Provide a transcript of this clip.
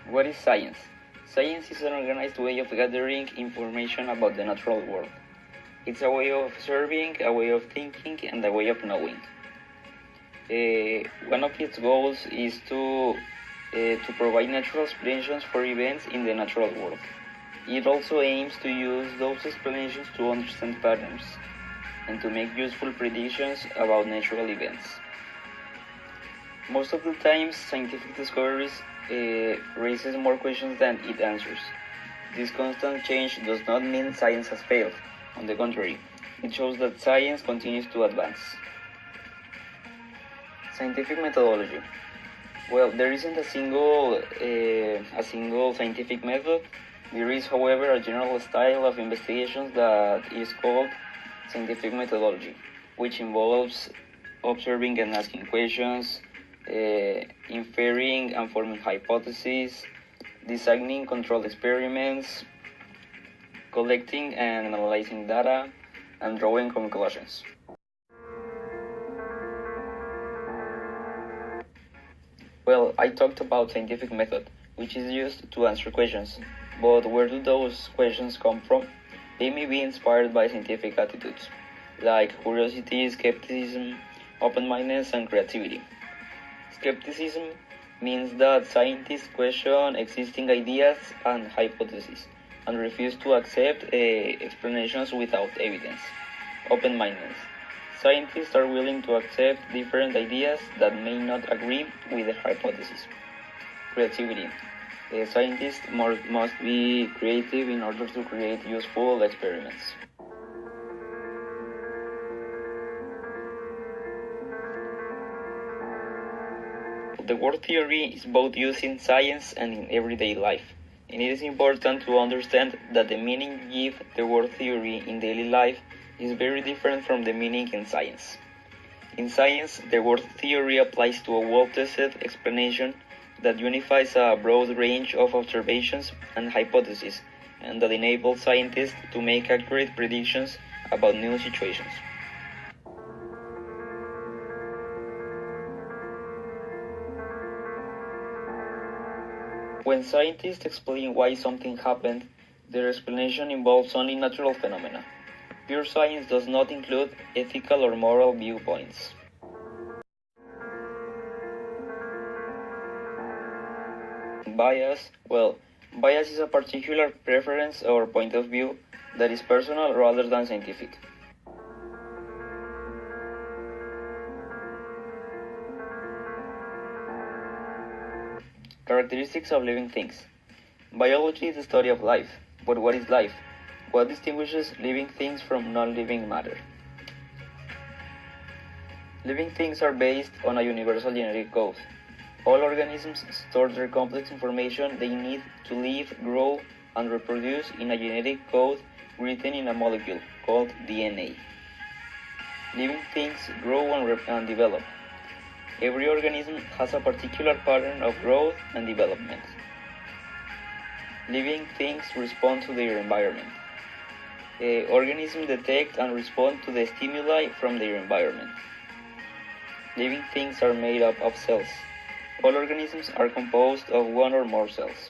What is science? Science is an organized way of gathering information about the natural world. It's a way of observing, a way of thinking, and a way of knowing. One of its goals is to provide natural explanations for events in the natural world. It also aims to use those explanations to understand patterns and to make useful predictions about natural events. Most of the times, scientific discoveries raises more questions than it answers. This constant change does not mean science has failed. On the contrary, it shows that science continues to advance. Scientific methodology. Well, there isn't a single scientific method. There is, however, a general style of investigations that is called scientific methodology, which involves observing and asking questions, inferring and forming hypotheses, designing controlled experiments, collecting and analyzing data, and drawing conclusions. Well, I talked about scientific method, which is used to answer questions, but where do those questions come from? They may be inspired by scientific attitudes, like curiosity, skepticism, open-mindedness, and creativity. Skepticism means that scientists question existing ideas and hypotheses and refuse to accept explanations without evidence. Open-mindedness. Scientists are willing to accept different ideas that may not agree with the hypothesis. Creativity. Scientists must be creative in order to create useful experiments. The word theory is both used in science and in everyday life, and it is important to understand that the meaning you give the word theory in daily life is very different from the meaning in science. In science, the word theory applies to a well-tested explanation that unifies a broad range of observations and hypotheses, and that enables scientists to make accurate predictions about new situations. When scientists explain why something happened, their explanation involves only natural phenomena. Pure science does not include ethical or moral viewpoints. Bias, well, bias is a particular preference or point of view that is personal rather than scientific. Characteristics of living things. Biology is the study of life. But what is life? What distinguishes living things from non-living matter? Living things are based on a universal genetic code. All organisms store their complex information they need to live, grow, and reproduce in a genetic code written in a molecule called DNA. Living things grow and develop. Every organism has a particular pattern of growth and development. Living things respond to their environment. Organisms detect and respond to the stimuli from their environment. Living things are made up of cells. All organisms are composed of one or more cells.